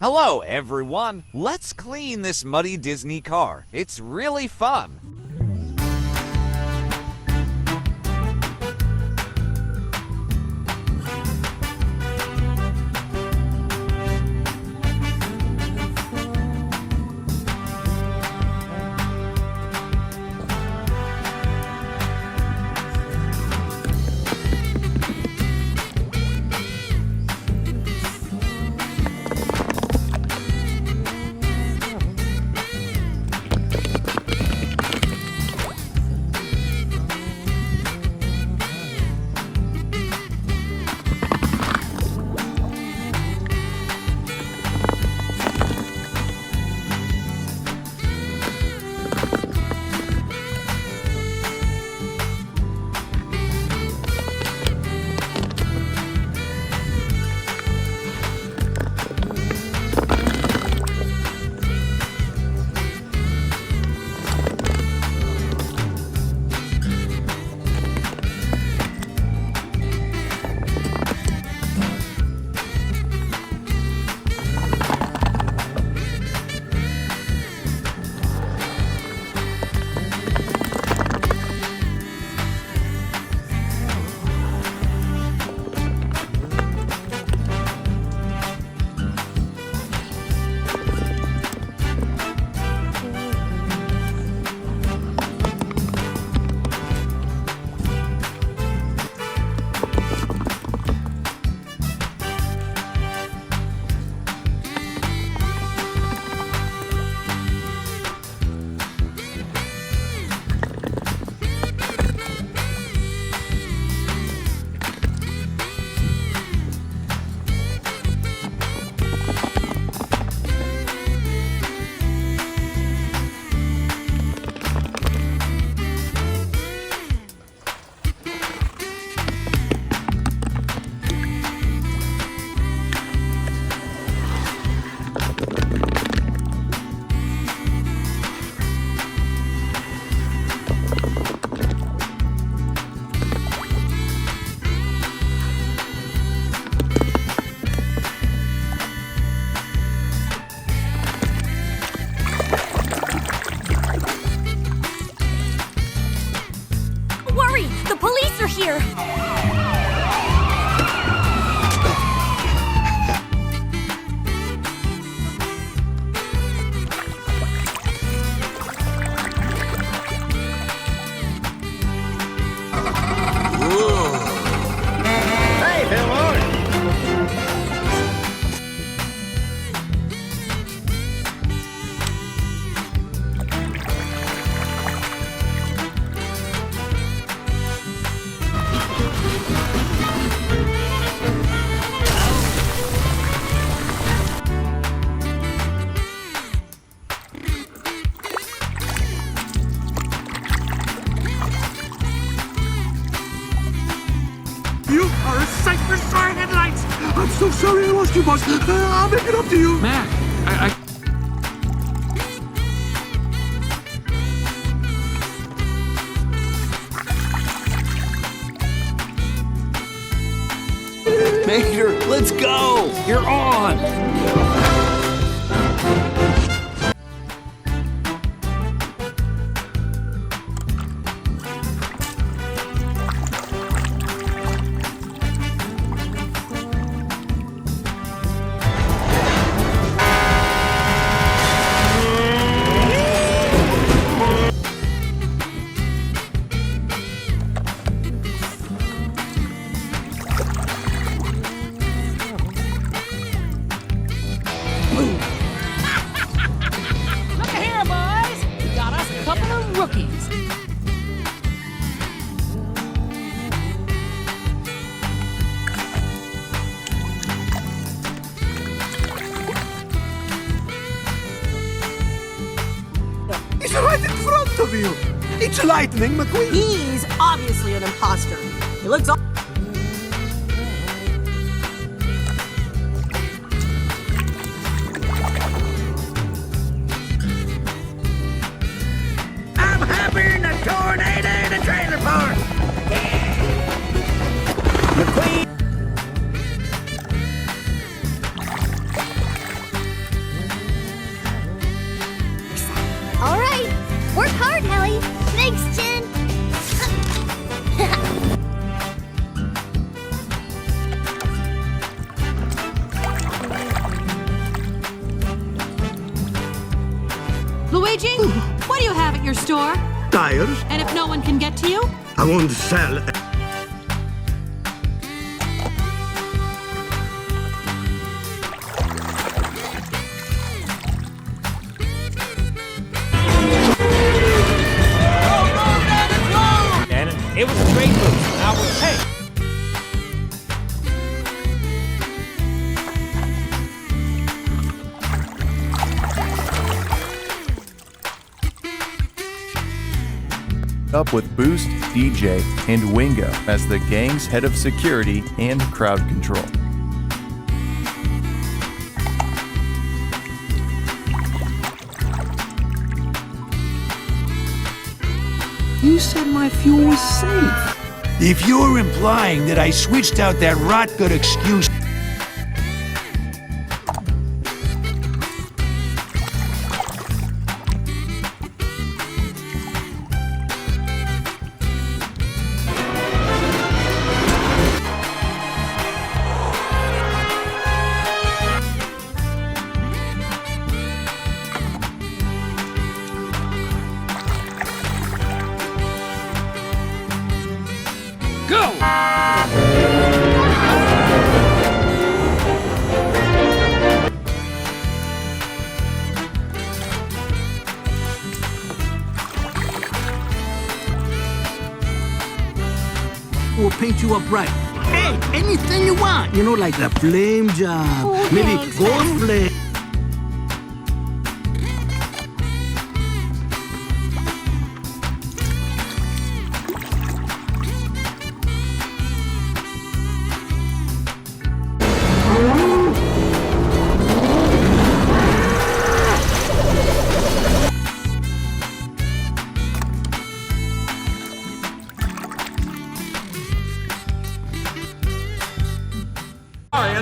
Hello, everyone. Let's clean this muddy Disney car. It's really fun. Here. Hey, Phil. You are a sight for sore headlights! I'm so sorry I lost you, boss. I'll make it up to you. Mac, Mater, let's go! You're on! He's right in front of you. It's Lightning McQueen. He's obviously an imposter. He looks all I'm happier than a tornado in a trailer park! McQueen! your store? Tires. And if no one can get to you? I want to sell. And it was a great move. Now we're hey. Up with Boost, DJ, and Wingo as the gang's head of security and crowd control. You said my fuel was safe. If you're implying that I switched out that rot good excuse. We'll paint you up bright. Hey, anything you want. You know, like the flame job. Maybe gold flame.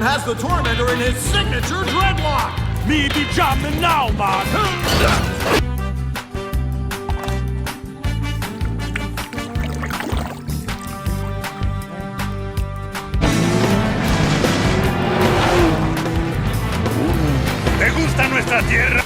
Has the tormentor in his signature dreadlock. Me be jamming now, man. ¿Te gusta nuestra tierra?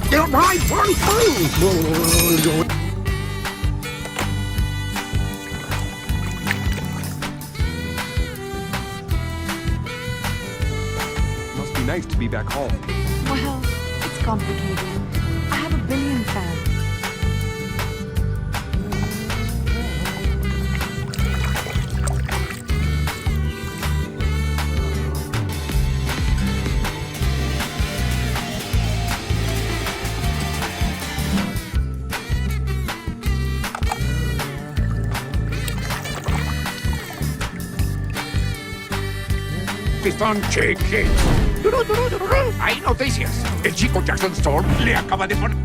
Get right, party Must be nice to be back home. Well, it's complicated. I have a billion fans. Son chiquitos. Hay noticias. El chico Jackson Storm le acaba de poner.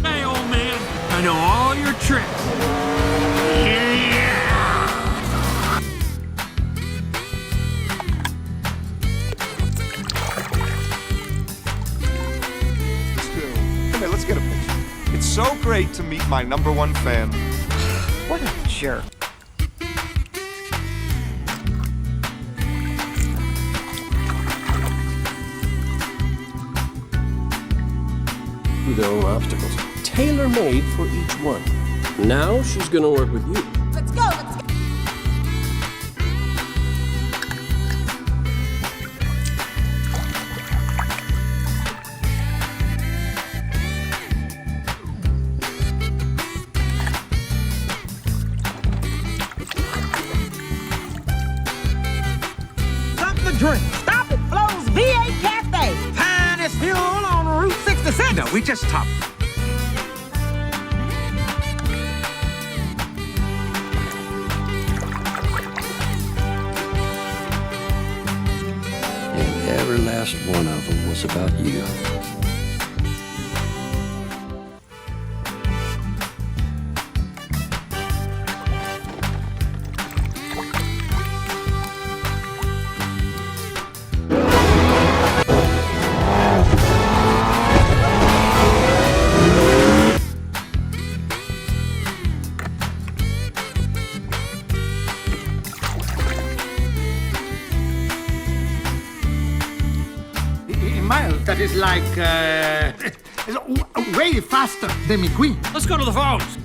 Hey, old man. I know all your tricks. Come here, let's get a picture. It's so great to meet my #1 fan. What a jerk. Their own obstacles, tailor-made for each one. Now she's gonna work with you. Let's go, let's go. Something to drink. Stop it, Flo's V8 Cafe. Finest fuel on Route 66. No, we just stopped. every last one of them was about you. Miles, that is like, way faster than me queen. Let's go to the phones.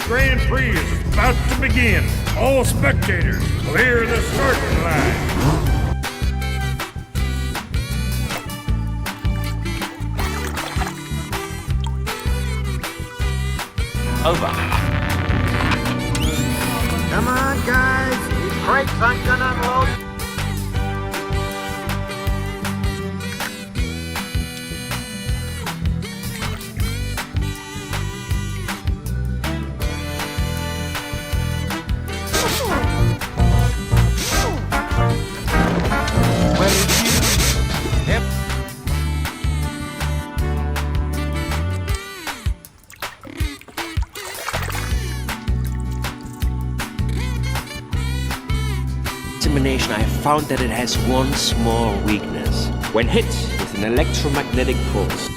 Grand Prix is about to begin. All spectators, clear the starting line. Over. Come on, guys. These crates aren't gonna unload. Examination, I found that it has one small weakness. When hit with an electromagnetic pulse,